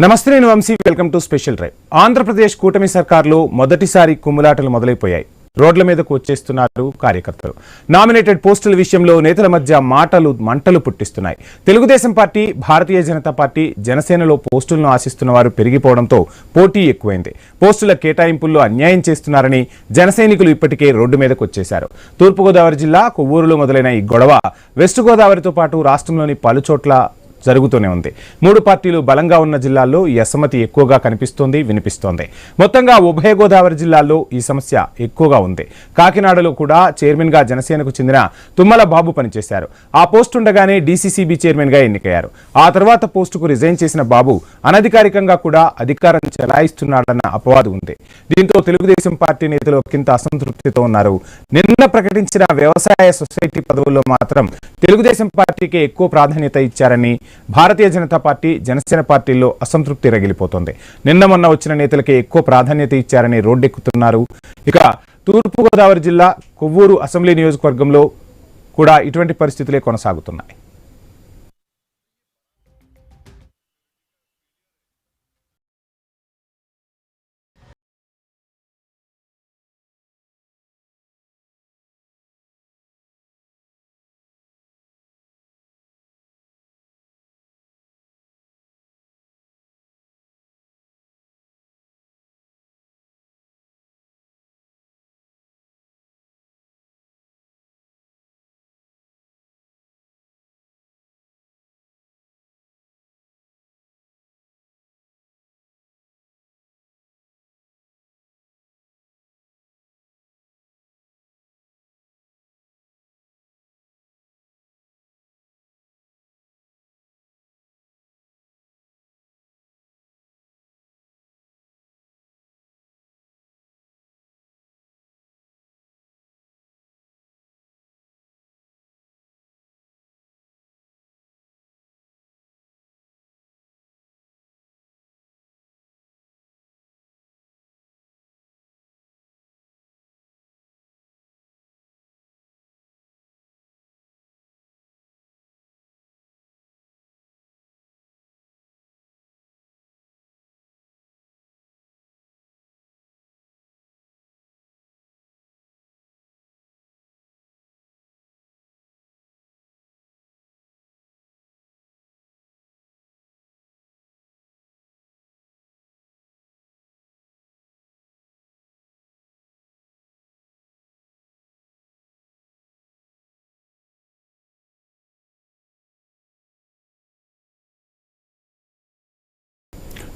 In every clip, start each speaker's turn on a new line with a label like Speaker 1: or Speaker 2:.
Speaker 1: నమస్తే, నేను Vamshi. Welcome to special drive. Andhra Pradesh కూటమి సర్కార్లో మొదటిసారి కుమ్ములాటలు మొదలైపోయాయి. రోడ్ల మీదకు వచ్చేస్తున్నారు కార్యకర్తలు. నామినేటెడ్ పోస్టుల విషయంలో నేతల మధ్య మంటలు పుట్టిస్తున్నాయి. తెలుగుదేశం పార్టీ, భారతీయ జనతా పార్టీ, జనసేనలో పోస్టులను ఆశిస్తున్న వారు పెరిగిపోవడంతో పోటీ ఎక్కువైంది. పోస్టుల కేటాయింపుల్లో అన్యాయం చేస్తున్నారని జనసైనికులు ఇప్పటికే రోడ్డు మీదకు వచ్చేశారు. తూర్పుగోదావరి జిల్లా కొవ్వూరులో మొదలైన ఈ గొడవ వెస్ట్ గోదావరితో పాటు రాష్ట్రంలోని పలుచోట్ల జరుగుతూనే ఉంది. మూడు పార్టీలు బలంగా ఉన్న జిల్లాల్లో ఈ అసమ్మతి ఎక్కువగా కనిపిస్తోంది, వినిపిస్తోంది. మొత్తంగా ఉభయ గోదావరి జిల్లాల్లో ఈ సమస్య ఎక్కువగా ఉంది. కాకినాడలో కూడా చైర్మన్ గా జనసేనకు చెందిన తుమ్మల బాబు పనిచేశారు. ఆ పోస్టు ఉండగానే డీసీసీబీ చైర్మన్ గా ఎన్నికయ్యారు. ఆ తర్వాత పోస్టుకు రిజైన్ చేసిన బాబు అనధికారికంగా కూడా అధికారం చెలాయిస్తున్నాడన్న అపవాదు ఉంది. దీంతో తెలుగుదేశం పార్టీ నేతలు ఒకంత అసంతృప్తితో ఉన్నారు. నిన్న ప్రకటించిన వ్యవసాయ సొసైటీ పదవుల్లో మాత్రం తెలుగుదేశం పార్టీకి ఎక్కువ ప్రాధాన్యత ఇచ్చారని భారతీయ జనతా పార్టీ, జనసేన పార్టీల్లో అసంతృప్తి రగిలిపోతోంది. నిన్న మొన్న వచ్చిన నేతలకే ఎక్కువ ప్రాధాన్యత ఇచ్చారని రోడ్డెక్కుతున్నారు. ఇక తూర్పుగోదావరి జిల్లా కొవ్వూరు అసెంబ్లీ నియోజకవర్గంలో కూడా ఇటువంటి పరిస్థితులే కొనసాగుతున్నాయి.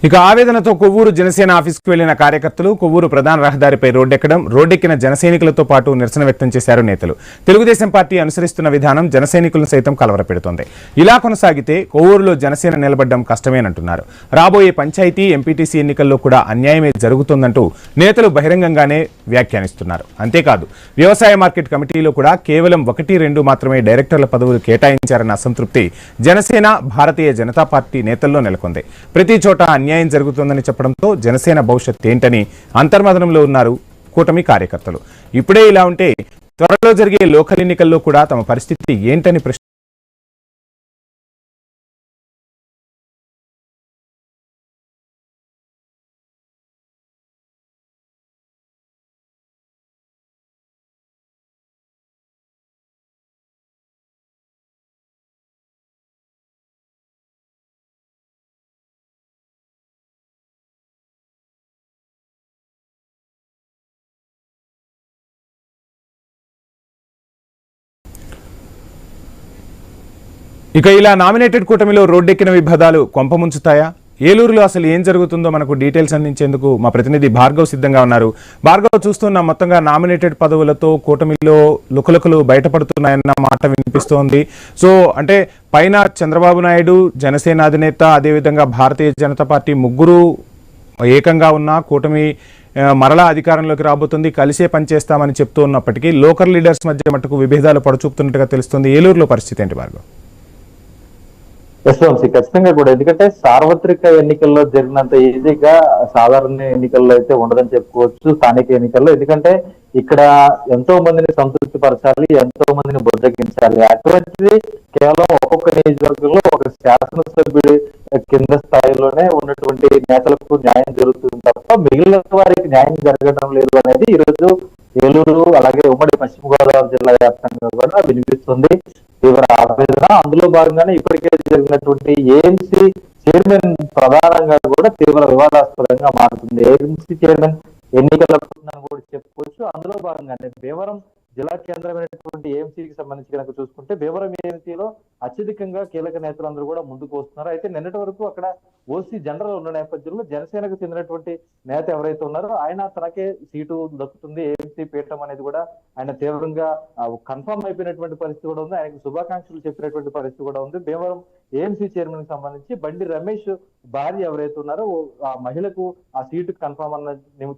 Speaker 1: ఇక ఆవేదనతో కొవ్వూరు జనసేన ఆఫీస్కు వెళ్లిన కార్యకర్తలు కొవ్వూరు ప్రధాన రహదారిపై రోడ్డెక్కిన జనసైనికులతో పాటు నిరసన వ్యక్తం చేశారు నేతలు. తెలుగుదేశం పార్టీ అనుసరిస్తున్న విధానం జనసైనికులను సైతం కలవరపెడుతోంది. ఇలా కొనసాగితే కొవ్వూరులో జనసేన నిలబడ్డం కష్టమేనంటున్నారు. రాబోయే పంచాయతీ, ఎంపీటీసీ ఎన్నికల్లో కూడా అన్యాయమే జరుగుతోందంటూ నేతలు బహిరంగంగానే వ్యాఖ్యానిస్తున్నారు. అంతేకాదు, వ్యవసాయ మార్కెట్ కమిటీలో కూడా కేవలం 1-2 మాత్రమే డైరెక్టర్ల పదవులు కేటాయించారన్న అసంతృప్తి జనసేన, భారతీయ జనతా పార్టీ నేతల్లో నెలకొంది. ప్రతి చోట అన్యాయం జరుగుతుందని చెప్పడంతో జనసేన భవిష్యత్ ఏంటని అంతర్మదనంలో ఉన్నారు కూటమి కార్యకర్తలు. ఇప్పుడే ఇలా ఉంటే త్వరలో జరిగే లోకల్ ఎన్నికల్లో కూడా తమ పరిస్థితి ఏంటని ప్రశ్న ఇక ఇలా నామినేటెడ్ కూటమిలో రోడ్డెక్కిన విభేదాలు కొంపముంచుతాయా? ఏలూరులో అసలు ఏం జరుగుతుందో మనకు డీటెయిల్స్ అందించేందుకు మా ప్రతినిధి భార్గవ్ సిద్ధంగా ఉన్నారు. భార్గవ్, చూస్తున్న మొత్తంగా నామినేటెడ్ పదవులతో కూటమిలో లుకలుకలు బయటపడుతున్నాయన్న మాట వినిపిస్తోంది. సో అంటే పైన చంద్రబాబు నాయుడు, జనసేన అధినేత, అదేవిధంగా భారతీయ జనతా పార్టీ ముగ్గురు ఏకంగా ఉన్న కూటమి మరలా అధికారంలోకి రాబోతుంది, కలిసే పనిచేస్తామని చెప్తూ ఉన్నప్పటికీ లోకల్ లీడర్స్ మధ్య మటుకు విభేదాలు పడుచూపుతున్నట్టుగా తెలుస్తుంది. ఏలూరులో పరిస్థితి ఏంటి భార్గవ్?
Speaker 2: యశ్వంశీ, ఖచ్చితంగా కూడా. ఎందుకంటే సార్వత్రిక ఎన్నికల్లో జరిగినంత ఈజీగా సాధారణ ఎన్నికల్లో అయితే ఉండదని చెప్పుకోవచ్చు స్థానిక ఎన్నికల్లో. ఎందుకంటే ఇక్కడ ఎంతో మందిని సంతృప్తి పరచాలి, ఎంతో మందిని బుద్ధగించాలి. అటువంటిది కేవలం ఒక్కొక్క నియోజకవర్గంలో ఒక శాసనసభ్యుడి కింద స్థాయిలోనే ఉన్నటువంటి నేతలకు న్యాయం జరుగుతుంది తప్ప మిగిలిన వారికి న్యాయం జరగడం లేదు అనేది ఈరోజు ఏలూరు అలాగే ఉమ్మడి పశ్చిమ గోదావరి జిల్లా వ్యాప్తంగా కూడా వినిపిస్తుంది తీవ్ర ఆవేదన. అందులో భాగంగానే ఇప్పటికే జరిగినటువంటి ఏఎంసీ చైర్మన్ ప్రధానంగా కూడా తీవ్ర వివాదాస్పదంగా మారుతుంది. ఏఎంసీ చైర్మన్ ఎన్నికల కూడా చెప్పుకోవచ్చు. అందులో భాగంగానే భీమవరం జిల్లా కేంద్రమైనటువంటి ఏఎంసీకి సంబంధించి కనుక చూసుకుంటే భీమవరం ఏఎంసీలో అత్యధికంగా కీలక నేతలందరూ కూడా ముందుకు వస్తున్నారు. అయితే నిన్నటి వరకు అక్కడ ఓసీ జనరల్ ఉన్న నేపథ్యంలో జనసేనకు చెందినటువంటి నేత ఎవరైతే ఉన్నారో ఆయన తనకే సీటు దక్కుతుంది, ఏఎంసీ పీఠం అనేది కూడా ఆయన తీవ్రంగా కన్ఫర్మ్ అయిపోయినటువంటి పరిస్థితి కూడా ఉంది. ఆయనకు శుభాకాంక్షలు చెప్పినటువంటి పరిస్థితి కూడా ఉంది. భీమవరం ఏఎంసీ చైర్మన్ కి సంబంధించి బండి రమేష్ భార్య ఎవరైతే ఉన్నారో ఆ మహిళకు ఆ సీటు కన్ఫర్మ్ అన్న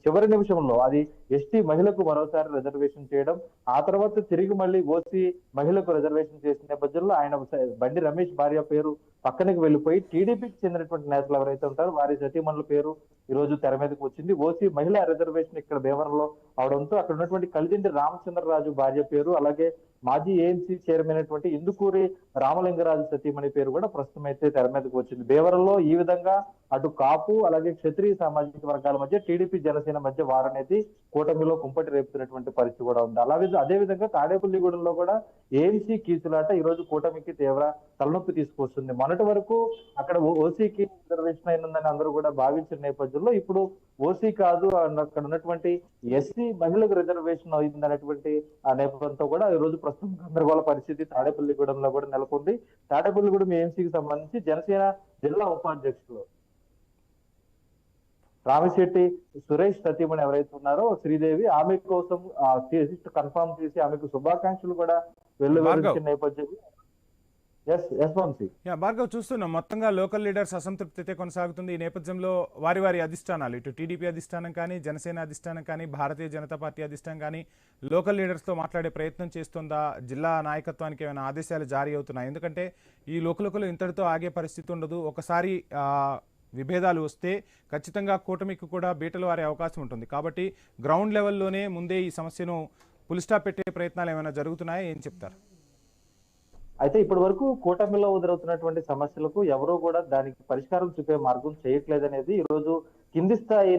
Speaker 2: చివరి నిమిషంలో అది ఎస్టీ మహిళకు మరోసారి రిజర్వేషన్ చేయడం, ఆ తర్వాత తిరిగి మళ్ళీ ఓసీ మహిళకు రిజర్వేషన్ చేసిన నేపథ్యంలో ఆయన బండి రమేష్ భార్య పేరు పక్కనకి వెళ్ళిపోయి టీడీపీకి చెందినటువంటి నేతలు ఎవరైతే ఉంటారో వారి సతీమణుల పేరు ఈ రోజు తెర మీదకి వచ్చింది. ఓసీ మహిళా రిజర్వేషన్ ఇక్కడ భీమవరంలో అవడంతో అక్కడ ఉన్నటువంటి కలిదిండి రామచంద్రరాజు భార్య పేరు, అలాగే మాజీ ఏఎంసీ చైర్మన్ అయినటువంటి ఇందుకూరి రామలింగరాజు సతీమణి పేరు కూడా ప్రస్తుతం అయితే తెర మీదకి వచ్చింది. భీమవరంలో ఈ విధంగా అటు కాపు అలాగే క్షత్రియ సామాజిక వర్గాల మధ్య టీడీపీ జనసేన మధ్య వారనేది కూటమిలో కుంపటి రేపుతున్నటువంటి పరిస్థితి కూడా ఉంది. అలాగే అదే విధంగా తాడేపల్లిగూడెంలో కూడా ఏఎంసీ కీచులాట ఈ రోజు కూటమికి తీవ్ర తలనొప్పి తీసుకొస్తుంది. మొన్నటి వరకు అక్కడ ఓసీకి రిజర్వేషన్ అయినందని అందరూ కూడా భావించిన నేపథ్యంలో ఇప్పుడు ఓసీ కాదు అక్కడ ఉన్నటువంటి ఎస్సీ మహిళలకు రిజర్వేషన్ అయింది అనేటువంటి ఆ నేపథ్యంతో కూడా ఈ రోజు ప్రస్తుతం గందరగోళ పరిస్థితి తాడేపల్లిగూడెంలో కూడా నెలకొంది. తాడేపల్లిగూడెం ఏఎంసీకి సంబంధించి జనసేన జిల్లా ఉపాధ్యక్షులు రామిశెట్టి సురేష్ సతీమణి ఎవరైతే ఉన్నారో శ్రీదేవి ఆమె కోసం కన్ఫర్మ్ చేసి ఆమెకు శుభాకాంక్షలు కూడా వెల్లువరించిన నేపథ్యంలో
Speaker 1: భార్గవ్ చూస్తున్నాం మొత్తంగా లోకల్ లీడర్స్ అసంతృప్తి అయితే కొనసాగుతుంది. ఈ నేపథ్యంలో వారి వారి అధిష్టానాలు ఇటు టీడీపీ అధిష్టానం కానీ జనసేన అధిష్టానం కానీ భారతీయ జనతా పార్టీ అధిష్టానం కానీ లోకల్ లీడర్స్తో మాట్లాడే ప్రయత్నం చేస్తుందా? జిల్లా నాయకత్వానికి ఏమైనా ఆదేశాలు జారీ అవుతున్నాయి? ఎందుకంటే ఈ లోకల్ ఇంతటితో ఆగే పరిస్థితి ఉండదు. ఒకసారి విభేదాలు వస్తే ఖచ్చితంగా కూటమికి కూడా బీటలు వారే అవకాశం ఉంటుంది. కాబట్టి గ్రౌండ్ లెవెల్లోనే ముందే ఈ సమస్యను పులిస్టాప్ పెట్టే ప్రయత్నాలు ఏమైనా జరుగుతున్నాయా? ఏం చెప్తారు?
Speaker 2: అయితే ఇప్పటి వరకు కూటమిలో ఎదురవుతున్నటువంటి సమస్యలకు ఎవరూ కూడా దానికి పరిష్కారం చూపే మార్గం చేయట్లేదనేది ఈ రోజు కింది స్థాయి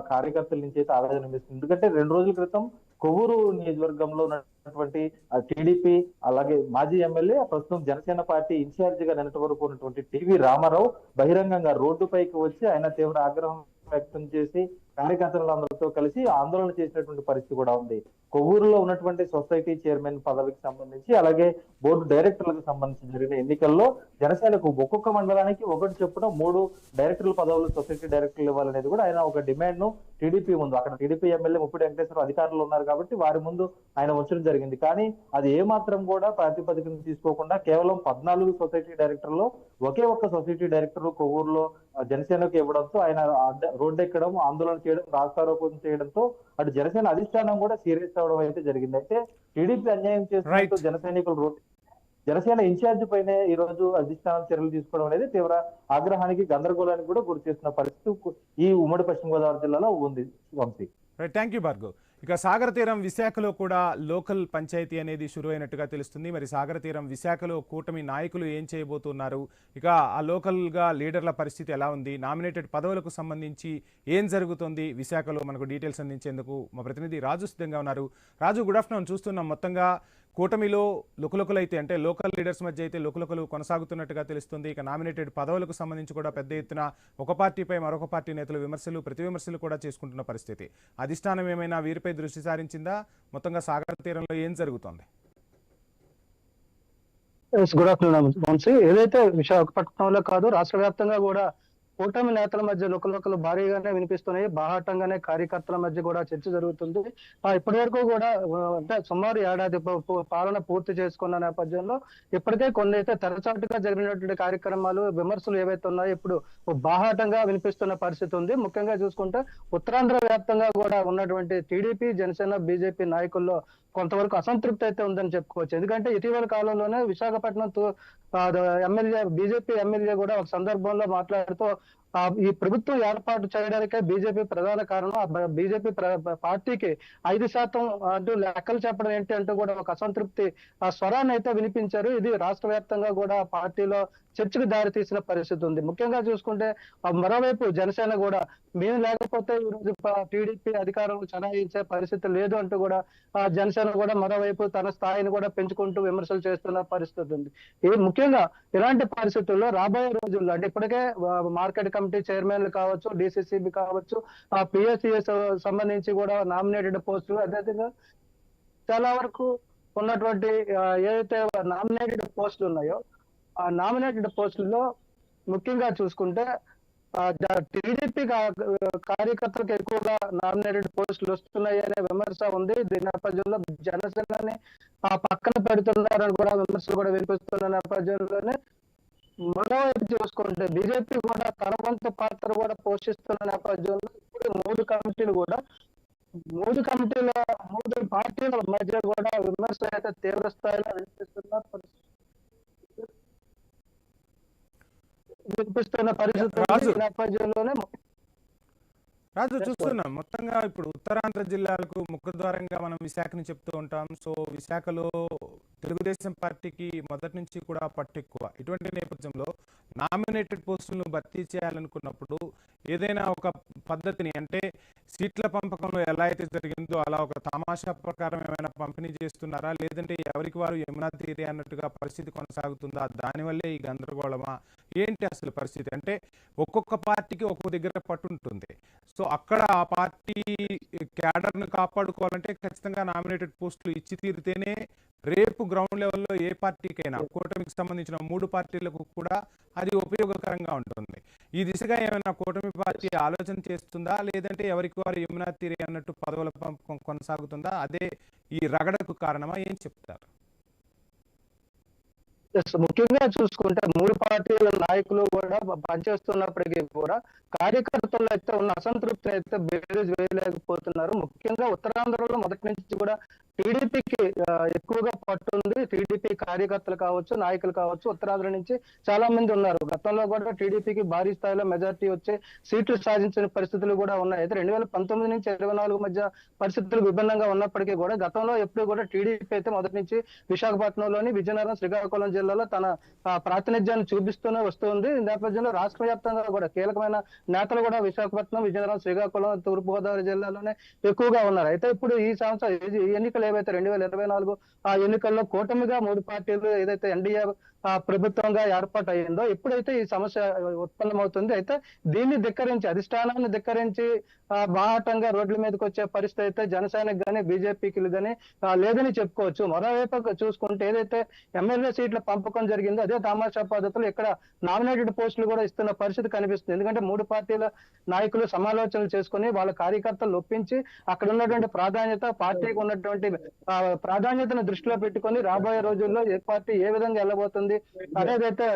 Speaker 2: కార్యకర్తల నుంచి అయితే ఆవేదన అనిపిస్తుంది. ఎందుకంటే 2 రోజుల క్రితం కొవ్వూరు నియోజకవర్గంలో ఉన్నటువంటి టీడీపీ అలాగే మాజీ ఎమ్మెల్యే ప్రస్తుతం జనసేన పార్టీ ఇన్ఛార్జ్ గా నిన్నటి వరకు ఉన్నటువంటి టీవీ రామారావు బహిరంగంగా రోడ్డుపైకి వచ్చి ఆయన తీవ్ర ఆగ్రహం వ్యక్తం చేసి కార్యకర్తలందరితో కలిసి ఆందోళన చేసినటువంటి పరిస్థితి కూడా ఉంది. కొవ్వూరులో ఉన్నటువంటి సొసైటీ చైర్మన్ పదవికి సంబంధించి అలాగే బోర్డు డైరెక్టర్లకు సంబంధించి జరిగిన ఎన్నికల్లో జనసేనకు ఒక్కొక్క మండలానికి ఒకటి చొప్పున 3 డైరెక్టర్ల పదవులు సొసైటీ డైరెక్టర్లు ఇవ్వాలనేది కూడా ఆయన ఒక డిమాండ్ ను టీడీపీ ముందు అక్కడ టీడీపీ ఎమ్మెల్యే ముప్పిడి వెంకటేశ్వర అధికారులు ఉన్నారు కాబట్టి వారి ముందు ఆయన ఉంచడం జరిగింది. కానీ అది ఏ మాత్రం కూడా ప్రాతిపదికను తీసుకోకుండా కేవలం 14 సొసైటీ డైరెక్టర్లు ఒకే ఒక్క సొసైటీ డైరెక్టర్ కొవ్వూరులో జనసేనకు ఇవ్వడంతో ఆయన రోడ్డు ఎక్కడం ఆందోళన చేయడం రాస్తారోపణ చేయడంతో అటు జనసేన అధిష్టానం కూడా సీరియస్ అవడం అయితే జరిగింది. అయితే టీడీపీ అన్యాయం చేస్తున్నట్టు జనసేన ఇన్ఛార్జ్ పైనే ఈ రోజు అధిష్టానం చర్యలు తీసుకోవడం అనేది తీవ్ర ఆగ్రహానికి గందరగోళానికి కూడా గురి చేస్తున్న పరిస్థితి ఈ ఉమ్మడి పశ్చిమ గోదావరి జిల్లాలో ఉంది. Vamshi,
Speaker 1: thank you Bhargav. ఇక సాగర తీరం విశాఖలో కూడా లోకల్ పంచాయతీ అనేది షురు అయినట్టుగా తెలుస్తుంది. మరి సాగర తీరం విశాఖలో కూటమి నాయకులు ఏం చేయబోతున్నారు? ఇక ఆ లోకల్గా లీడర్ల పరిస్థితి ఎలా ఉంది? నామినేటెడ్ పదవులకు సంబంధించి ఏం జరుగుతుంది విశాఖలో? మనకు డీటెయిల్స్ అందించేందుకు మా ప్రతినిధి రాజు సిద్ధంగా ఉన్నారు. రాజు, గుడ్ ఆఫ్టర్నూన్. చూస్తున్నాం మొత్తంగా కూటమిలో లుకలుకలు అయితే అంటే లోకల్ లీడర్స్ మధ్య అయితే లుకలుకలు కొనసాగుతున్నట్టుగా తెలుస్తుంది. ఇక నామినేటెడ్ పదవులకు సంబంధించి కూడా పెద్ద ఎత్తున ఒక పార్టీపై మరొక పార్టీ నేతలు విమర్శలు ప్రతి విమర్శలు కూడా చేసుకుంటున్న పరిస్థితి. అధిష్టానం ఏమైనా వీరిపై దృష్టి సారించిందా? మొత్తంగా సాగర తీరంలో ఏం జరుగుతోంది?
Speaker 3: Good afternoon Vamshi. ఏదైతే విశాఖపట్నంలో కాదు రాష్ట్ర వ్యాప్తంగా కూడా కూటమి నేతల మధ్య లుకలుకలు భారీగానే వినిపిస్తున్నాయి. బాహాటంగానే కార్యకర్తల మధ్య కూడా చర్చ జరుగుతుంది. ఇప్పటి వరకు కూడా అంటే సుమారు ఏడాది పాలన పూర్తి చేసుకున్న నేపథ్యంలో ఇప్పటికే కొన్ని అయితే తెరచాటుగా జరిగినటువంటి కార్యక్రమాలు విమర్శలు ఏవైతే ఉన్నాయో ఇప్పుడు బాహాటంగా వినిపిస్తున్న పరిస్థితి ఉంది. ముఖ్యంగా చూసుకుంటే ఉత్తరాంధ్ర వ్యాప్తంగా కూడా ఉన్నటువంటి టీడీపీ జనసేన బీజేపీ నాయకుల్లో కొంతవరకు అసంతృప్తి అయితే ఉందని చెప్పుకోవచ్చు. ఎందుకంటే ఇటీవల కాలంలోనే విశాఖపట్నం ఎమ్మెల్యే బీజేపీ ఎమ్మెల్యే కూడా ఒక సందర్భంలో మాట్లాడుతూ ఈ ప్రభుత్వం ఏర్పాటు చేయడానికే బీజేపీ ప్రధాన కారణం. ఆ బీజేపీ పార్టీకి 5% అంటూ లెక్కలు చెప్పడం ఏంటి అంటూ కూడా ఒక అసంతృప్తి ఆ స్వరాన్ని అయితే వినిపించారు. ఇది రాష్ట్ర వ్యాప్తంగా కూడా పార్టీలో చర్చకు దారి తీసిన పరిస్థితి ఉంది. ముఖ్యంగా చూసుకుంటే మరోవైపు జనసేన కూడా మేము లేకపోతే ఈ రోజు టీడీపీ అధికారం చలాయించే పరిస్థితి లేదు అంటూ కూడా జనసేన కూడా మరోవైపు తన స్థాయిని కూడా పెంచుకుంటూ విమర్శలు చేస్తున్న పరిస్థితి ఉంది. ఇది ముఖ్యంగా ఇలాంటి పరిస్థితుల్లో రాబోయే రోజుల్లో అంటే ఇప్పటికే మార్కెట్ కమిటీ చైర్మన్లు కావచ్చు, డిసిసిబి కావచ్చు, పిఎస్సిఎస్ సంబంధించి కూడా నామినేటెడ్ పోస్టులు, అదేవిధంగా చాలా వరకు ఉన్నటువంటి ఏదైతే నామినేటెడ్ పోస్టులు ఉన్నాయో ఆ నామినేటెడ్ పోస్టుల్లో ముఖ్యంగా చూసుకుంటే టీడీపీ కార్యకర్తలకు ఎక్కువగా నామినేటెడ్ పోస్టులు వస్తున్నాయి అనే విమర్శ ఉంది. దీని నేపథ్యంలో జనసేనని పక్కన పెడుతున్నారని కూడా విమర్శలు కూడా వినిపిస్తున్న నేపథ్యంలోనే మరోవైపు చూసుకుంటే బీజేపీ కూడా తన వంతు పాత్ర కూడా పోషిస్తున్న నేపథ్యంలో ఇప్పుడు మూడు పార్టీల మధ్య కూడా విమర్శలు అయితే తీవ్ర స్థాయిలో వినిపిస్తున్న పరిస్థితుల నేపథ్యంలోనే
Speaker 1: రాజు చూస్తున్నాం మొత్తంగా ఇప్పుడు ఉత్తరాంధ్ర జిల్లాలకు ముఖద్వారంగా మనం విశాఖని చెప్తూ ఉంటాం. సో విశాఖలో తెలుగుదేశం పార్టీకి మొదటి నుంచి కూడా పట్టు ఎక్కువ. ఇటువంటి నేపథ్యంలో నామినేటెడ్ పోస్టులను భర్తీ చేయాలనుకున్నప్పుడు ఏదైనా ఒక పద్ధతిని అంటే సీట్ల పంపకంలో ఎలా అయితే జరిగిందో అలా ఒక తమాషా ప్రకారం ఏమైనా పంపిణీ చేస్తున్నారా, లేదంటే ఎవరికి వారు యమునా తీరే అన్నట్టుగా పరిస్థితి కొనసాగుతుందా? దానివల్లే ఈ గందరగోళమా ఏంటి అసలు పరిస్థితి? అంటే ఒక్కొక్క పార్టీకి ఒక్కొక్క దగ్గర పట్టు ఉంటుంది. సో అక్కడ ఆ పార్టీ క్యాడర్ను కాపాడుకోవాలంటే ఖచ్చితంగా నామినేటెడ్ పోస్టులు ఇచ్చి తీరితేనే రేపు గ్రౌండ్ లెవెల్లో ఏ పార్టీకైనా కూటమికి సంబంధించిన 3 పార్టీలకు కూడా అది ఉపయోగకరంగా ఉంటుంది. ఈ దిశగా ఏమైనా కూటమి పార్టీ ఆలోచన చేస్తుందా, లేదంటే ఎవరికి వారు యమునా తీరే అన్నట్టు పదవుల పంపకం కొనసాగుతుందా? అదే ఈ రగడకు కారణమా? ఏం చెప్తారు?
Speaker 3: ముఖ్యంగా చూసుకుంటే 3 పార్టీల నాయకులు కూడా పనిచేస్తున్నప్పటికీ కూడా కార్యకర్తలు అయితే ఉన్న అసంతృప్తిని అయితే బేరీజ్ వేయలేకపోతున్నారు. ముఖ్యంగా ఉత్తరాంధ్రలో మొదటి నుంచి కూడా టీడీపీకి ఎక్కువగా పట్టుంది. టీడీపీ కార్యకర్తలు కావచ్చు, నాయకులు కావచ్చు, ఉత్తరాంధ్ర నుంచి చాలా మంది ఉన్నారు. గతంలో కూడా టీడీపీకి భారీ స్థాయిలో మెజార్టీ వచ్చే సీట్లు సాధించిన పరిస్థితులు కూడా ఉన్నాయి. అయితే 2019 నుంచి 24 మధ్య పరిస్థితులు విభిన్నంగా ఉన్నప్పటికీ కూడా గతంలో ఎప్పుడు కూడా టీడీపీ అయితే మొదటి నుంచి విశాఖపట్నంలోని విజయనగరం, శ్రీకాకుళం జిల్లాలో తన ప్రాతినిధ్యాన్ని చూపిస్తూనే వస్తుంది. ఈ నేపథ్యంలో రాష్ట్ర వ్యాప్తంగా కూడా కీలకమైన నేతలు కూడా విశాఖపట్నం, విజయనగరం, శ్రీకాకుళం, తూర్పుగోదావరి జిల్లాలోనే ఎక్కువగా ఉన్నారు. అయితే ఇప్పుడు ఈ సంవత్సరం ఎన్నికలు ఏవైతే 2024 ఆ ఎన్నికల్లో కూటమిగా 3 పార్టీలు ఏదైతే ఎన్డీఏ ప్రభుత్వంగా ఏర్పాటు అయ్యిందో ఎప్పుడైతే ఈ సమస్య ఉత్పన్నమవుతుంది, అయితే దీన్ని ధిక్కరించి అధిష్టానాన్ని ధిక్కరించి బాహాటంగా రోడ్ల మీదకి వచ్చే పరిస్థితి అయితే జనసేనకు కానీ బీజేపీకి కానీ లేదని చెప్పుకోవచ్చు. మరోవైపు చూసుకుంటే ఏదైతే ఎమ్మెల్యే సీట్ల పంపకం జరిగిందో అదే తమాషా పద్ధతులు ఇక్కడ నామినేటెడ్ పోస్టులు కూడా ఇస్తున్న పరిస్థితి కనిపిస్తుంది. ఎందుకంటే 3 పార్టీల నాయకులు సమాలోచనలు చేసుకుని వాళ్ళ కార్యకర్తలు ఒప్పించి అక్కడ ఉన్నటువంటి ప్రాధాన్యత, పార్టీకి ఉన్నటువంటి ప్రాధాన్యతను దృష్టిలో పెట్టుకొని రాబోయే రోజుల్లో ఏ పార్టీ ఏ విధంగా వెళ్ళబోతుంది అదేదైతే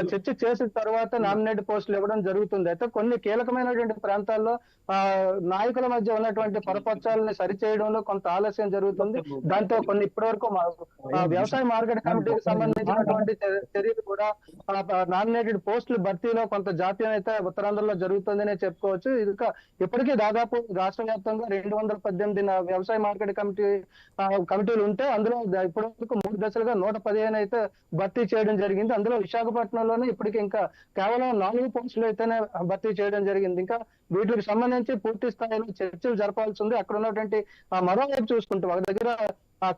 Speaker 3: చర్చ చేసిన తర్వాత నామినేటెడ్ పోస్టులు ఇవ్వడం జరుగుతుంది. అయితే కొన్ని కీలకమైనటువంటి ప్రాంతాల్లో నాయకుల మధ్య ఉన్నటువంటి పొరపక్షాలని సరిచేయడంలో కొంత ఆలస్యం జరుగుతుంది. దాంతో కొన్ని ఇప్పటి వరకు వ్యవసాయ మార్కెట్ కమిటీకి సంబంధించినటువంటి చర్యలు కూడా నామినేటెడ్ పోస్టులు భర్తీలో కొంత జాప్యం అయితే ఉత్తరాంధ్రలో జరుగుతుందనే చెప్పుకోవచ్చు. ఇప్పటికీ దాదాపు రాష్ట్ర వ్యాప్తంగా 218 వ్యవసాయ మార్కెట్ కమిటీలు ఉంటే అందులో ఇప్పటి వరకు 3 దశలుగా 115 అయితే భర్తీ చేయడం జరిగింది. అందులో విశాఖపట్నంలోనే ఇప్పటికి ఇంకా కేవలం 4 పోస్టులు అయితేనే భర్తీ చేయడం జరిగింది. ఇంకా వీటికి సంబంధించి పూర్తి స్థాయిలో చర్చలు జరపాల్సి ఉంది. అక్కడ ఉన్నటువంటి మరోవైపు చూసుకుంటే ఒక దగ్గర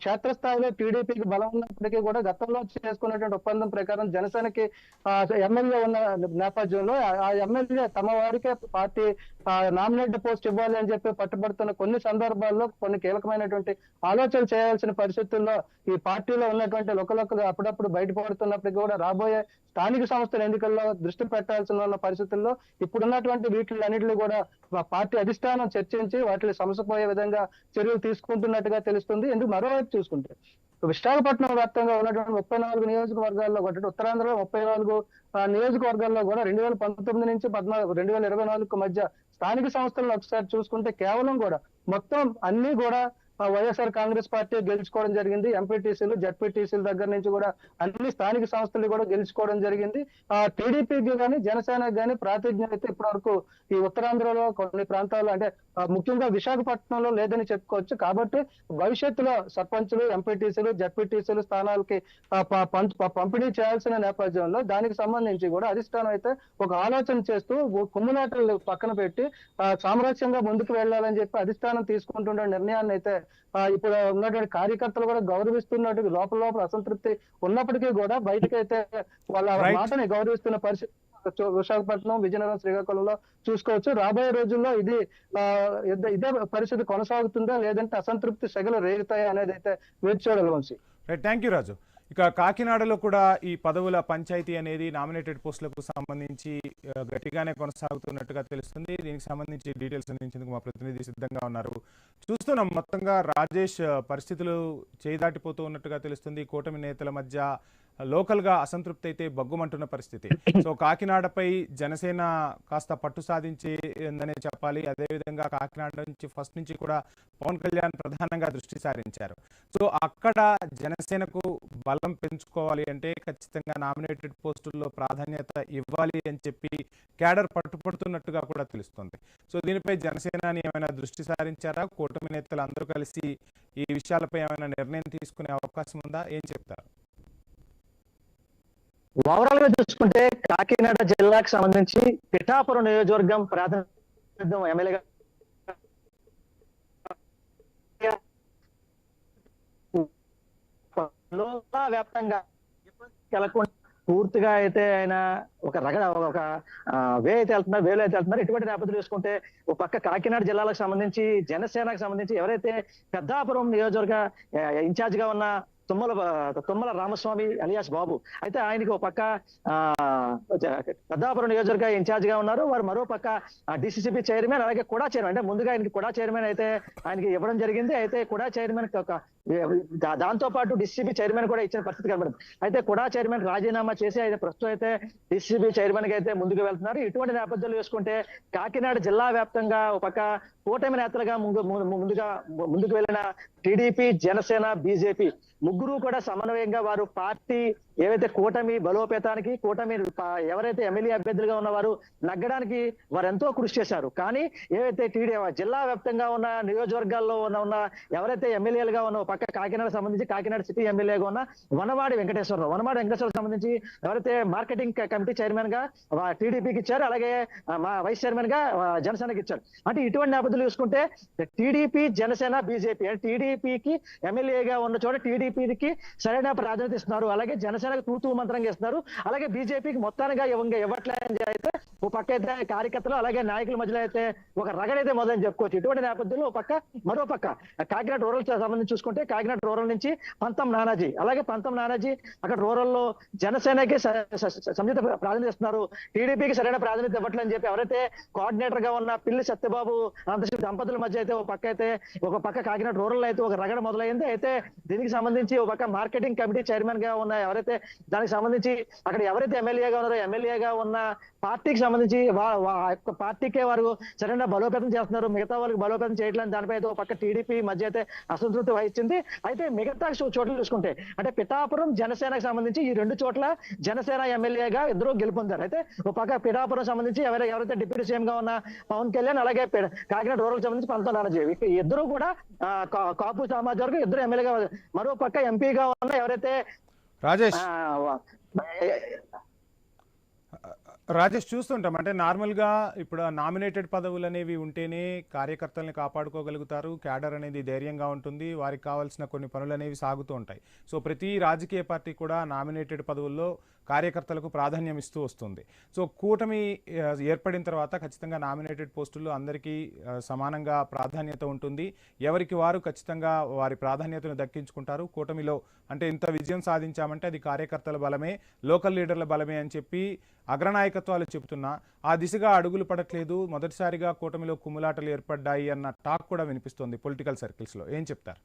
Speaker 3: క్షేత్రస్థాయిలో టీడీపీకి బలం ఉన్నప్పటికీ కూడా గతంలో చేసుకున్నటువంటి ఒప్పందం ప్రకారం జనసేనకి ఎమ్మెల్యే ఉన్న నేపథ్యంలో ఆ ఎమ్మెల్యే తమ వారికే పార్టీ నామినేటెడ్ పోస్ట్ ఇవ్వాలి అని చెప్పి పట్టుబడుతున్న కొన్ని సందర్భాల్లో కొన్ని కీలకమైనటువంటి ఆలోచనలు చేయాల్సిన పరిస్థితుల్లో ఈ పార్టీలో ఉన్నటువంటి లోకలోకలు అప్పుడప్పుడు బయటపడుతున్నప్పటికీ కూడా రాబోయే స్థానిక సంస్థల ఎన్నికల్లో దృష్టి పెట్టాల్సిన పరిస్థితుల్లో ఇప్పుడున్నటువంటి వీటిలన్నింటినీ కూడా పార్టీ అధిష్టానం చర్చించి వాటిని సమసిపోయే విధంగా చర్యలు తీసుకుంటున్నట్టుగా తెలుస్తుంది. ఎందుకు మరోవైపు చూసుకుంటే విశాఖపట్నం వ్యాప్తంగా ఉన్నటువంటి 34 నియోజకవర్గాల్లో కూడా ఉత్తరాంధ్రలో 34 నియోజకవర్గాల్లో కూడా 2019 నుంచి 2024 మధ్య స్థానిక సంస్థలను ఒకసారి చూసుకుంటే కేవలం కూడా మొత్తం అన్ని కూడా వైఎస్ఆర్ కాంగ్రెస్ పార్టీ గెలుచుకోవడం జరిగింది. ఎంపీటీసీలు జడ్పీటీసీల దగ్గర నుంచి కూడా అన్ని స్థానిక సంస్థలు కూడా గెలుచుకోవడం జరిగింది. టీడీపీకి కానీ జనసేనకి కానీ ప్రాతినిధ్యం అయితే ఇప్పటి వరకు ఈ ఉత్తరాంధ్రలో కొన్ని ప్రాంతాల్లో అంటే ముఖ్యంగా విశాఖపట్నంలో లేదని చెప్పుకోవచ్చు. కాబట్టి భవిష్యత్తులో సర్పంచులు ఎంపీటీసీలు జడ్పీటీసీలు స్థానాలకి పంపిణీ చేయాల్సిన నేపథ్యంలో దానికి సంబంధించి కూడా అధిష్టానం అయితే ఒక ఆలోచన చేస్తూ కుమ్ములాటలు పక్కన పెట్టి సామరస్యంగా ముందుకు వెళ్ళాలని చెప్పి అధిష్టానం తీసుకుంటున్న నిర్ణయాన్ని అయితే ఇప్పుడు ఉన్నటువంటి కార్యకర్తలు కూడా గౌరవిస్తున్నట్టు లోపల అసంతృప్తి ఉన్నప్పటికీ కూడా బయటకైతే వాళ్ళ మాటని గౌరవిస్తున్న పరిస్థితి విశాఖపట్నం, విజయనగరం, శ్రీకాకుళంలో చూసుకోవచ్చు. రాబోయే రోజుల్లో ఇదే పరిస్థితి కొనసాగుతుందా లేదంటే అసంతృప్తి సెగలు రేగుతాయా అనేది అయితే వేచి చూడాలి వంశీ.
Speaker 1: థ్యాంక్ యూ రాజు. ఇక కాకినాడలో కూడా ఈ పదవుల పంచాయతీ అనేది నామినేటెడ్ పోస్టులకు సంబంధించి గట్టిగానే కొనసాగుతున్నట్టుగా తెలుస్తుంది. దీనికి సంబంధించి డీటెయిల్స్ అందించేందుకు మా ప్రతినిధి సిద్ధంగా ఉన్నారు. చూస్తున్నాం మొత్తంగా రాజేష్ పరిస్థితులు చేదాటిపోతూ ఉన్నట్టుగా తెలుస్తుంది. కూటమి నేతల మధ్య లోకల్గా అసంతృప్తి అయితే బగ్గుమంటున్న పరిస్థితి. సో కాకినాడపై జనసేన కాస్త పట్టు సాధించిందనే చెప్పాలి. అదేవిధంగా కాకినాడ నుంచి ఫస్ట్ నుంచి కూడా పవన్ కళ్యాణ్ ప్రధానంగా దృష్టి సారించారు. సో అక్కడ జనసేనకు బలం పెంచుకోవాలి అంటే ఖచ్చితంగా నామినేటెడ్ పోస్టుల్లో ప్రాధాన్యత ఇవ్వాలి అని చెప్పి క్యాడర్ పట్టుపడుతున్నట్టుగా కూడా తెలుస్తుంది. సో దీనిపై జనసేనాని ఏమైనా దృష్టి సారించారా? కూటమి నేతలు అందరూ కలిసి ఈ విషయాలపై ఏమైనా నిర్ణయం తీసుకునే అవకాశం ఉందా? ఏం చెప్తారు?
Speaker 4: ఓవరాల్ గా చూసుకుంటే కాకినాడ జిల్లాకు సంబంధించి పిఠాపురం నియోజకవర్గం ప్రాతినిధ్యం ఎమ్మెల్యేగా వ్యాప్తంగా పూర్తిగా అయితే ఆయన ఒక వే అయితే వెళ్తున్నారు, వేలు అయితే వెళ్తున్నారు. ఇటువంటి నేపథ్యం చూసుకుంటే ఒక పక్క కాకినాడ జిల్లాలకు సంబంధించి జనసేనకు సంబంధించి ఎవరైతే పెద్దాపురం నియోజకవర్గ ఇన్ఛార్జ్ గా ఉన్న తుమ్మల రామస్వామి అలియాస్ బాబు అయితే ఆయనకి ఒక పక్క పెద్దాపురం నియోజకవర్గ ఇన్ఛార్జ్ గా ఉన్నారు. వారు మరో పక్క డిసిసిబి చైర్మన్, అలాగే కూడా చైర్మన్ అంటే ముందుగా ఆయనకి కూడా చైర్మన్ అయితే ఆయనకి ఇవ్వడం జరిగింది. అయితే కూడా చైర్మన్ దాంతో పాటు డిసిసిబి చైర్మన్ కూడా ఇచ్చిన పరిస్థితి కనబడింది. అయితే కూడా చైర్మన్ రాజీనామా చేసి అయితే ప్రస్తుతం అయితే డిసిసిబి చైర్మన్ గా అయితే ముందుకు వెళ్తున్నారు. ఇటువంటి నేపథ్యంలో చూసుకుంటే కాకినాడ జిల్లా వ్యాప్తంగా ఒక పక్క కూటమి నేతలుగా ముందుకు వెళ్ళిన టీడీపీ, జనసేన, బీజేపీ ముగ్గురు కూడా సమన్వయంగా వారు పార్టీ ఏవైతే కూటమి బలోపేతానికి, కూటమి ఎవరైతే ఎమ్మెల్యే అభ్యర్థులుగా ఉన్నవారు నగ్గడానికి వారు ఎంతో కృషి చేశారు. కానీ ఏవైతే జిల్లా వ్యాప్తంగా ఉన్న నియోజకవర్గాల్లో ఉన్న ఎవరైతే ఎమ్మెల్యేలుగా ఉన్న పక్క కాకినాడ సంబంధించి కాకినాడ సిటీ ఎమ్మెల్యేగా ఉన్న వనమాడి వెంకటేశ్వరరావు సంబంధించి ఎవరైతే మార్కెటింగ్ కమిటీ చైర్మన్ గా టీడీపీకి ఇచ్చారు, అలాగే వైస్ చైర్మన్ గా జనసేనకి ఇచ్చారు. అంటే ఇటువంటి నేపథ్యంలో చూసుకుంటే టీడీపీ, జనసేన, బీజేపీ అంటే టీడీపీకి ఎమ్మెల్యేగా ఉన్న చోట టీడీపీకి సరైన ప్రాధాన్యత ఇస్తున్నారు, అలాగే జనసేనకు తూతూ మంత్రంగా ఇస్తున్నారు, అలాగే బీజేపీకి మొత్తానిగా ఇవ్వట్లేదని అయితే ఓ పక్క అయితే కార్యకర్తలు అలాగే నాయకుల మధ్యలో అయితే ఒక రగడైతే మొదలని చెప్పుకోవచ్చు. ఇటువంటి నేపథ్యంలో ఒక పక్క మరో పక్క కాకినాడ రూరల్ సంబంధించి చూసుకుంటే కాకినాడ రూరల్ నుంచి పంతం నానాజీ అక్కడ రూరల్ లో జనసేనకి సముచిత ప్రాధాన్యత ఇస్తున్నారు, టీడీపీకి సరైన ప్రాధాన్యత ఇవ్వట్లేదని చెప్పి ఎవరైతే కోఆర్డినేటర్ గా ఉన్న పిల్లి సత్యబాబు అనంతశివ దంపతుల మధ్య అయితే ఒక పక్క కాకినాడ రూరల్ అయితే ఒక రగడ మొదలైంది. అయితే దీనికి సంబంధించి ఒక పక్క మార్కెటింగ్ కమిటీ చైర్మన్ గా ఉన్న ఎవరైతే దానికి సంబంధించి అక్కడ ఎవరైతే ఎమ్మెల్యేగా ఉన్నారో ఎమ్మెల్యేగా ఉన్న పార్టీకి సంబంధించి పార్టీకే వారు సరైన బలోపేతం చేస్తున్నారు, మిగతా వాళ్ళకి బలోపేతం చేయట్లేదు. దానిపై అయితే ఒక పక్క టీడీపీ మధ్య అయితే అసంతృప్తి వహించింది. అయితే మిగతా చోట్ల చూసుకుంటే అంటే పిఠాపురం జనసేనకు సంబంధించి ఈ రెండు చోట్ల జనసేన ఎమ్మెల్యేగా ఇద్దరు గెలుపొందారు. అయితే ఒక పక్క పిఠాపురం సంబంధించి ఎవరైతే డిప్యూటీ సీఎం గా ఉన్న పవన్ కళ్యాణ్, అలాగే కాకినాడ రూరల్ సంబంధించి పంతం నానాజీ ఇద్దరు కూడా కాపు సమాజ వర్గం ఇద్దరు ఎమ్మెల్యేగా, మరో పక్క ఎంపీగా ఉన్న ఎవరైతే
Speaker 1: రాజేష్ చూస్తుంటాం అంటే నార్మల్గా ఇప్పుడు నామినేటెడ్ పదవులు అనేవి ఉంటేనే కార్యకర్తల్ని కాపాడుకోగలుగుతారు, క్యాడర్ అనేది ధైర్యంగా ఉంటుంది, వారికి కావాల్సిన కొన్ని పనులు అనేవి సాగుతూ ఉంటాయి. సో ప్రతి రాజకీయ పార్టీ కూడా నామినేటెడ్ పదవుల్లో కార్యకర్తలకు ప్రాధాన్యం ఇస్తూ వస్తుంది. సో కూటమి ఏర్పడిన తర్వాత ఖచ్చితంగా నామినేటెడ్ పోస్టుల్లో అందరికీ సమానంగా ప్రాధాన్యత ఉంటుంది, ఎవరికి వారు ఖచ్చితంగా వారి ప్రాధాన్యతను దక్కించుకుంటారు. కూటమిలో అంటే ఇంత విజయం సాధించామంటే అది కార్యకర్తల బలమే, లోకల్ లీడర్ల బలమే అని చెప్పి అగ్రనాయకత్వాలు చెబుతున్నా ఆ దిశగా అడుగులు పడట్లేదు. మొదటిసారిగా కూటమిలో కుమ్ములాటలు ఏర్పడ్డాయి అన్న టాక్ కూడా వినిపిస్తుంది పొలిటికల్ సర్కిల్స్లో. ఏం చెప్తారు?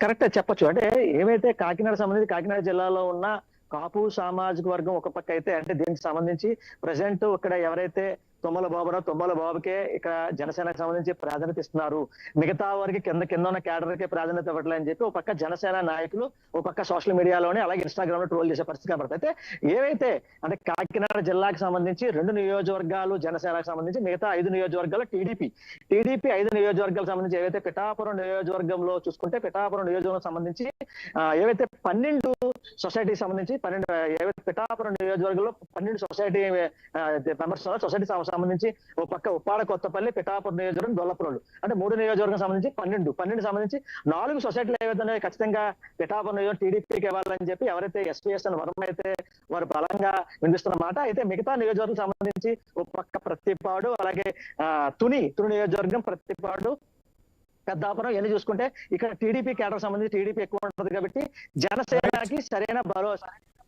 Speaker 4: కరెక్ట్ చెప్పొచ్చు. అంటే ఏమైతే కాకినాడ సంబంధించి కాకినాడ జిల్లాలో ఉన్న కాపు సామాజిక వర్గం ఒక పక్క అయితే అంటే దీనికి సంబంధించి ప్రజెంట్ ఇక్కడ ఎవరైతే తుమ్మల బాబుకే ఇక్కడ జనసేనకు సంబంధించి ప్రాధాన్యత ఇస్తున్నారు, మిగతా వారికి కింద ఉన్న క్యాడర్కే ప్రాధాన్యత ఇవ్వట్లేదు అని చెప్పి ఒక పక్క జనసేన నాయకులు ఒక పక్క సోషల్ మీడియాలోనే అలాగే ఇన్స్టాగ్రామ్ లో ట్రోల్ చేసే పరిస్థితి కనబడుతుంది. అయితే ఏవైతే అంటే కాకినాడ జిల్లాకు సంబంధించి 2 నియోజకవర్గాలు జనసేనకు సంబంధించి, మిగతా 5 నియోజకవర్గాలు టీడీపీ 5 నియోజకవర్గాలకు సంబంధించి ఏవైతే పిఠాపురం నియోజకవర్గంలో చూసుకుంటే పిఠాపురం నియోజకవర్గం సంబంధించి ఏవైతే 12 సొసైటీకి సంబంధించి ఏవైతే పిఠాపురం నియోజకవర్గంలో 12 సొసైటీ మెంబర్స్ సొసైటీ సంబంధించి ఒక పక్క ఉప్పాడ కొత్తపల్లి, పిఠాపురం నియోజకవర్గం, దొల్లపురంలు అంటే 3 నియోజకవర్గం సంబంధించి 12 సంబంధించి 4 సొసైటీలు ఏవైతే ఖచ్చితంగా పిఠాపురం నియోజకవర్గం టీడీపీకి ఇవ్వాలని చెప్పి ఎవరైతే ఎస్పీఎస్ఎన్ వర్మ అయితే వారు బలంగా వినిపిస్తున్న మాట. అయితే మిగతా నియోజకవర్గం సంబంధించి ఒక పక్క ప్రత్తిపాడు, అలాగే తుని నియోజకవర్గం, ప్రత్తిపాడు, పెద్దాపురం ఎన్ని చూసుకుంటే ఇక్కడ టీడీపీ కేడర్ సంబంధించి టీడీపీ ఎక్కువ ఉంటుంది కాబట్టి జనసేనకి సరైన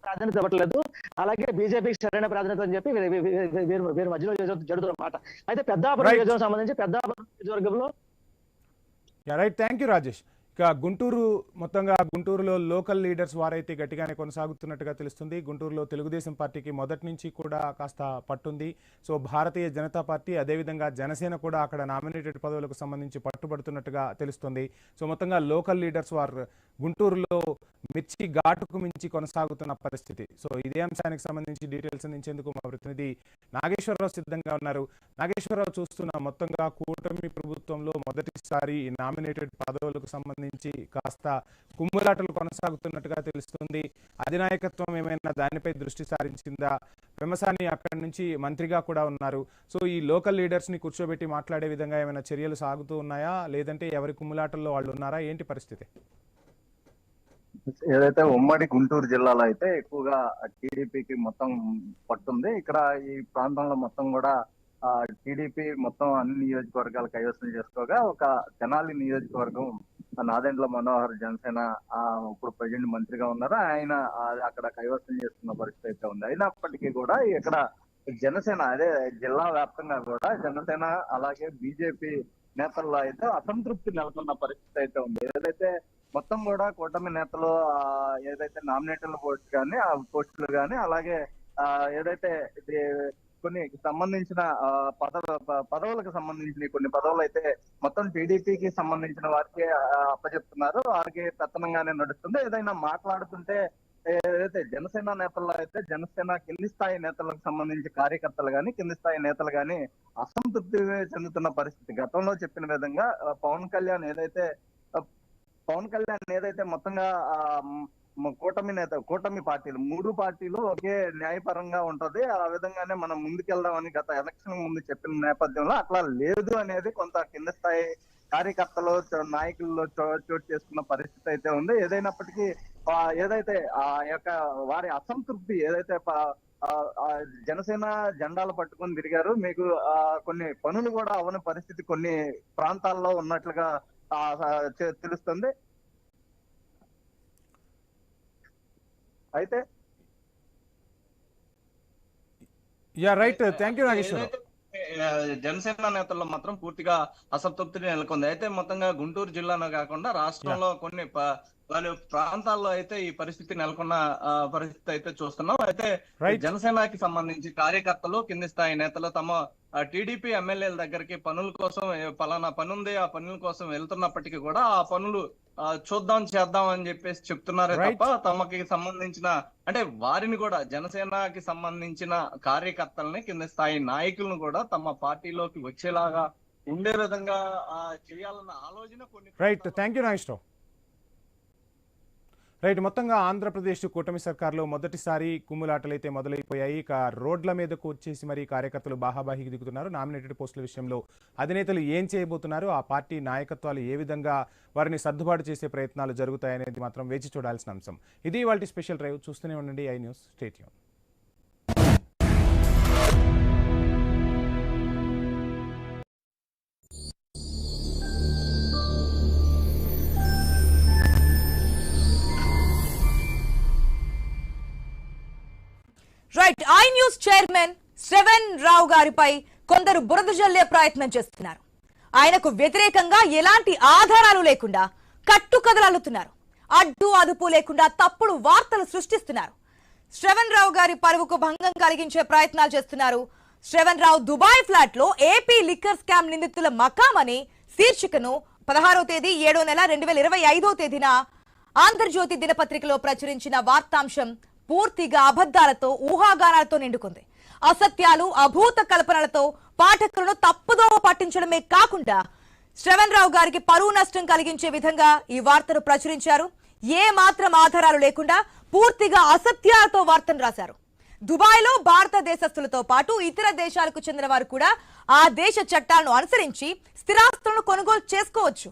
Speaker 4: ప్రాధాన్యత ఇవ్వట్లేదు, అలాగే బీజేపీకి సరైన ప్రాధాన్యత అని చెప్పి వీరి మధ్యలో జరుగుతున్న మాట. అయితే పెద్దాపురం నియోజకవర్గం సంబంధించి పెద్దాపురం నియోజకవర్గంలో
Speaker 1: రైట్. Thank you Rajesh. ఇక గుంటూరులో లోకల్ లీడర్స్ వారైతే గట్టిగానే కొనసాగుతున్నట్టుగా తెలుస్తుంది. గుంటూరులో తెలుగుదేశం పార్టీకి మొదటి నుంచి కూడా కాస్త పట్టుంది. సో భారతీయ జనతా పార్టీ అదేవిధంగా జనసేన కూడా అక్కడ నామినేటెడ్ పదవులకు సంబంధించి పట్టుబడుతున్నట్టుగా తెలుస్తుంది. సో మొత్తంగా లోకల్ లీడర్స్ వారు గుంటూరులో మిర్చి ఘాటుకు మించి కొనసాగుతున్న పరిస్థితి. సో ఇదే అంశానికి సంబంధించి డీటెయిల్స్ అందించేందుకు మా ప్రతినిధి నాగేశ్వరరావు సిద్ధంగా ఉన్నారు. నాగేశ్వరరావు, చూస్తున్న మొత్తంగా కూటమి ప్రభుత్వంలో మొదటిసారి నామినేటెడ్ పదవులకు సంబంధించి కాస్త కుమ్ములాటలు కొనసాగుతున్నట్టుగా తెలుస్తుంది. అధినాయకత్వం ఏమైనా దానిపై దృష్టి సారించిందా? పెమ్మసాని అక్కడి నుంచి మంత్రిగా కూడా ఉన్నారు. సో ఈ లోకల్ లీడర్స్ ని కూర్చోబెట్టి మాట్లాడే విధంగా ఏమైనా చర్యలు సాగుతూ ఉన్నాయా, లేదంటే ఎవరి కుమ్ములాటల్లో వాళ్ళు ఉన్నారా, ఏంటి పరిస్థితి?
Speaker 2: ఏదైతే ఉమ్మడి గుంటూరు జిల్లాలో అయితే ఎక్కువగా టీడీపీకి మొత్తం పట్టుంది. ఇక్కడ ఈ ప్రాంతంలో మొత్తం కూడా టీడీపీ మొత్తం అన్ని నియోజకవర్గాలు కైవసం చేసుకోగా ఒక తెనాలి నియోజకవర్గం నాదెండ్ల మనోహర్ జనసేన ఇప్పుడు ప్రజెంట్ మంత్రిగా ఉన్నారు, ఆయన అక్కడ కైవసం చేస్తున్న పరిస్థితి అయితే ఉంది. అయినప్పటికీ కూడా ఇక్కడ జనసేన అదే జిల్లా వ్యాప్తంగా కూడా జనసేన అలాగే బీజేపీ నేతల్లో అయితే అసంతృప్తి నెలకొన్న పరిస్థితి అయితే ఉంది. ఏదైతే మొత్తం కూడా కూటమి నేతలు ఏదైతే నామినేటెడ్ పోస్టులు కానీ అలాగే ఏదైతే కొన్ని సంబంధించిన పదవులకు సంబంధించిన కొన్ని పదవులు అయితే మొత్తం టీడీపీకి సంబంధించిన వారికి అప్పచెప్తున్నారు. వారికి పెత్తనంగానే నడుస్తుంది. ఏదైనా మాట్లాడుతుంటే ఏదైతే జనసేన నేతల్లో అయితే జనసేన కింది స్థాయి నేతలకు సంబంధించి కార్యకర్తలు కానీ కింది స్థాయి నేతలు కానీ అసంతృప్తి చెందుతున్న పరిస్థితి. గతంలో చెప్పిన విధంగా పవన్ కళ్యాణ్ ఏదైతే మొత్తంగా కూటమి పార్టీలు 3 పార్టీలు ఒకే న్యాయపరంగా ఉంటది, ఆ విధంగానే మనం ముందుకెళ్దామని గత ఎలక్షన్ ముందు చెప్పిన నేపథ్యంలో అట్లా లేదు అనేది కొంత కింద స్థాయి కార్యకర్తలు నాయకుల్లో చోటు చేసుకున్న పరిస్థితి అయితే ఉంది. ఏదైనప్పటికీ ఏదైతే ఆ యొక్క వారి అసంతృప్తి ఏదైతే జనసేన జెండాలు పట్టుకొని తిరిగారు, మీకు కొన్ని పనులు కూడా అవని పరిస్థితి కొన్ని ప్రాంతాల్లో ఉన్నట్లుగా తెలుస్తుంది. అయితే
Speaker 1: right. Thank you Nageswara Rao.
Speaker 5: Janasena నేతల్లో మాత్రం పూర్తిగా అసంతృప్తి నెలకొంది. అయితే మొత్తంగా గుంటూరు జిల్లాలో కాకుండా రాష్ట్రంలో కొన్ని పలు ప్రాంతాల్లో అయితే ఈ పరిస్థితి నెలకొన్న పరిస్థితి అయితే చూస్తున్నాం. అయితే జనసేనకి సంబంధించి కార్యకర్తలు కింది స్థాయి నేతలు తమ టీడీపీ ఎమ్మెల్యేల దగ్గరికి పనుల కోసం పలానా పని ఉంది ఆ పనుల కోసం వెళ్తున్నప్పటికీ కూడా ఆ పనులు చేద్దాం అని చెప్పేసి చెప్తున్నారే తప్ప తమకి సంబంధించిన అంటే వారిని కూడా జనసేనకి సంబంధించిన కార్యకర్తల్ని కింద స్థాయి నాయకులను కూడా తమ పార్టీలోకి వచ్చేలాగా ఉండే విధంగా చేయాలన్న ఆలోచన కొన్ని.
Speaker 1: Right. Thank you Nageswara Rao. Right. మొత్తంగా ఆంధ్రప్రదేశ్ కూటమి సర్కార్లో మొదటిసారి కుమ్ములాటలు అయితే మొదలైపోయాయి. ఇక రోడ్ల మీదకు వచ్చేసి మరి కార్యకర్తలు బాహాబాహికి దిగుతున్నారు. నామినేటెడ్ పోస్టుల విషయంలో అధినేతలు ఏం చేయబోతున్నారు, ఆ పార్టీ నాయకత్వాలు ఏ విధంగా వారిని సర్దుబాటు చేసే ప్రయత్నాలు జరుగుతాయనేది మాత్రం వేచి చూడాల్సిన అంశం. ఇది ఇవాల్టి స్పెషల్ డ్రైవ్. చూస్తూనే ఉండండి iNews. Stay tune.
Speaker 6: Right. INews chairman Shravan Rao గారిపై కొందరు బురద జల్లే ప్రయత్నం చేస్తున్నారు. ఆయనకు వ్యతిరేకంగా ఎలాంటి ఆధారాలు లేకుండా కట్టుకథలల్లుతున్నారు. అడ్డు అదుపు లేకుండా తప్పుడు వార్తలు సృష్టిస్తున్నారు. శ్రవణ్ రావు గారి పరువుకు భంగం కలిగించే ప్రయత్నాలు చేస్తున్నారు. శ్రవణ్ రావు దుబాయ్ ఫ్లాట్ లో ఏపీ లిక్కర్ స్కామ్ నిందితుల మకాం అని శీర్షికను 16వ తేదీ 7వ నెల 2025వ తేదీన ఆంధ్రజ్యోతి దినపత్రికలో ప్రచురించిన వార్తాంశం పూర్తిగా అబద్ధాలతో ఊహాగానాలతో నిండుకుంది. అసత్యాలు అభూత కల్పనలతో పాఠకులను తప్పుదో పట్టించడమే కాకుండా శ్రవణ్ రావు గారికి పరువు నష్టం కలిగించే విధంగా ఈ వార్తను ప్రచురించారు. ఏ మాత్రం ఆధారాలు లేకుండా పూర్తిగా అసత్యాలతో వార్తను రాశారు. దుబాయ్ లో భారతదేశస్తులతో పాటు ఇతర దేశాలకు చెందిన వారు కూడా ఆ దేశ చట్టాలను అనుసరించి స్థిరాస్తులను కొనుగోలు చేసుకోవచ్చు.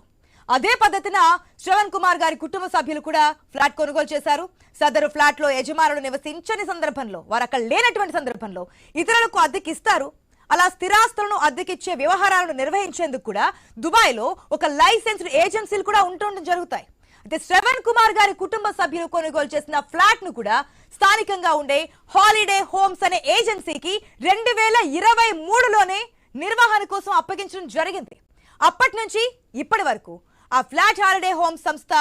Speaker 6: అదే పద్ధతిన శ్రవణ్ కుమార్ గారి కుటుంబ సభ్యులు కూడా ఫ్లాట్ కొనుగోలు చేశారు. సదరు ఫ్లాట్ లో యజమానులు నివసించని సందర్భంలో, వారు అక్కడ లేనటువంటి సందర్భంలో ఇతరులకు అద్దెకిస్తారు. అలా స్థిరాస్తులను అద్దెకిచ్చే వ్యవహారాలను నిర్వహించేందుకు కూడా దుబాయ్ లో ఒక లైసెన్స్డ్ ఏజెన్సీలు కూడా ఉండడం జరుగుతాయి. అయితే శ్రవణ్ కుమార్ గారి కుటుంబ సభ్యులు కొనుగోలు చేసిన ఫ్లాట్ ను కూడా స్థానికంగా ఉండే హాలిడే హోమ్స్ అనే ఏజెన్సీకి 2023లోనే నిర్వహణ కోసం అప్పగించడం జరిగింది. అప్పటి నుంచి ఇప్పటి వరకు ఆ ఫ్లాట్ హాలిడే హోమ్స్ సంస్థ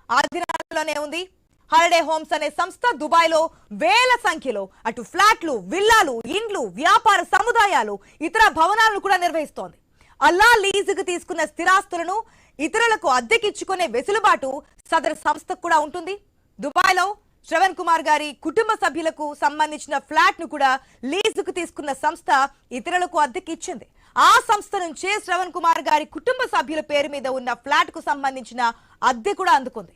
Speaker 6: ఆధీనంలోనే ఉంది. హాలిడే హోమ్స్ అనే సంస్థ దుబాయ్ లో వేల సంఖ్యలో అటు ఫ్లాట్లు, విల్లాలు, ఇండ్లు, వ్యాపార సముదాయాలు, ఇతర భవనాలను కూడా నిర్వహిస్తోంది. అలా లీజుకు తీసుకున్న స్థిరాస్తులను ఇతరులకు అద్దెకిచ్చుకునే వెసులుబాటు సదరు సంస్థకు కూడా ఉంటుంది. దుబాయ్ లో శ్రవణ్ కుమార్ గారి కుటుంబ సభ్యులకు సంబంధించిన ఫ్లాట్ ను కూడా లీజుకు తీసుకున్న సంస్థ ఇతరులకు అద్దెకిచ్చింది. ఆ సంస్థ నుంచే శ్రవణ్ కుమార్ గారి కుటుంబ సభ్యుల పేరు మీద ఉన్న ఫ్లాట్ కు సంబంధించిన అద్దె కూడా అందుకుంది.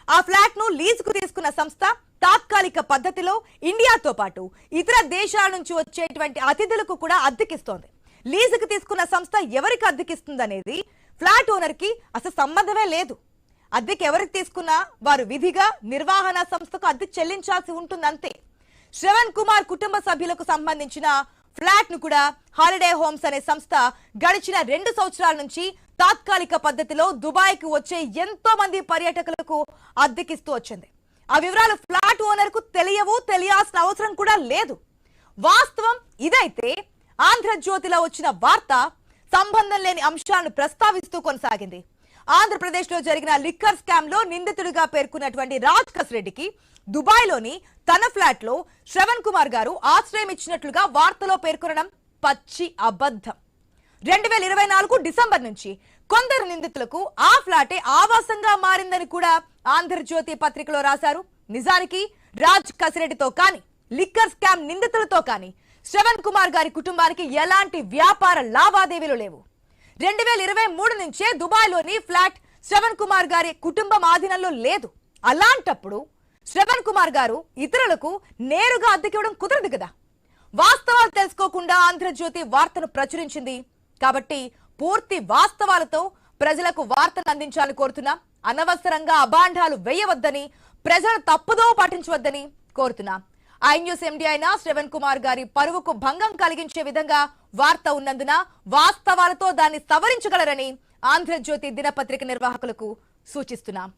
Speaker 6: ఆ ఫ్లాట్ ను లీజుకు తీసుకున్న సంస్థ తాత్కాలిక పద్ధతిలో ఇండియాతో పాటు ఇతర దేశాల నుంచి వచ్చేటువంటి అతిథులకు కూడా అద్దెకిస్తోంది. లీజుకు తీసుకున్న సంస్థ ఎవరికి అద్దెకిస్తుందనేది ఫ్లాట్ ఓనర్ కి అసలు సంబంధమే లేదు. అద్దెకి ఎవరికి తీసుకున్నా వారు విధిగా నిర్వహణ సంస్థకు అద్దె చెల్లించాల్సి ఉంటుంది అంతే. శ్రవణ్ కుమార్ కుటుంబ సభ్యులకు సంబంధించిన ఫ్లాట్ ను కూడా హాలిడే హోమ్స్ అనే సంస్థ గడిచిన 2 సంవత్సరాల నుంచి తాత్కాలిక పద్ధతిలో దుబాయ్ కు వచ్చే ఎంతో మంది పర్యాటకులకు అద్దెకిస్తూ వచ్చింది. ఆ వివరాలు ఫ్లాట్ ఓనర్ కు తెలియాల్సిన అవసరం కూడా లేదు. వాస్తవం ఇదైతే ఆంధ్రజ్యోతిలో వచ్చిన వార్త సంబంధం లేని అంశాలను ప్రస్తావిస్తూ కొనసాగింది. ఆంధ్రప్రదేశ్ లో జరిగిన లిక్కర్ స్కామ్ లో నిందితుడిగా పేర్కొన్నటువంటి రాజ్ కసిరెడ్డికి దుబాయ్ లోని తన ఫ్లాట్ లో శ్రవణ్ కుమార్ గారు ఆశ్రయం ఇచ్చినట్లుగా వార్తలో పేర్కొనడం పచ్చి అబద్ధం. 2024 డిసెంబర్ నుంచి కొందరు నిందితులకు ఆ ఫ్లాటే ఆవాసంగా మారిందని కూడా ఆంధ్రజ్యోతి పత్రికలో రాశారు. నిజానికి రాజ్ కసిరెడ్డితో కానీ లిక్కర్ స్కామ్ నిందితులతో కానీ శ్రవణ్ కుమార్ గారి కుటుంబానికి ఎలాంటి వ్యాపార లావాదేవీలు లేవు. 2023 నుంచే దుబాయ్ లోని ఫ్లాట్ శ్రవణ్ కుమార్ గారి కుటుంబం ఆధీనంలో లేదు. అలాంటప్పుడు శ్రవణ్ కుమార్ గారు ఇతరులకు నేరుగా అద్దెకివ్వడం కుదరదు కదా. వాస్తవాలు తెలుసుకోకుండా ఆంధ్రజ్యోతి వార్తను ప్రచురించింది కాబట్టి పూర్తి వాస్తవాలతో ప్రజలకు వార్తను అందించాలని కోరుతున్నాం. అనవసరంగా అభాండాలు వేయవద్దని, ప్రజలు తప్పుదో పాటించవద్దని కోరుతున్నాం. ఐ న్యూస్ ఎండీ అయిన శ్రవణ్ కుమార్ గారి పరువుకు భంగం కలిగించే విధంగా వార్త ఉన్నందున వాస్తవాలతో దాన్ని సవరించగలరని ఆంధ్రజ్యోతి దినపత్రిక నిర్వాహకులకు సూచిస్తున్నాం.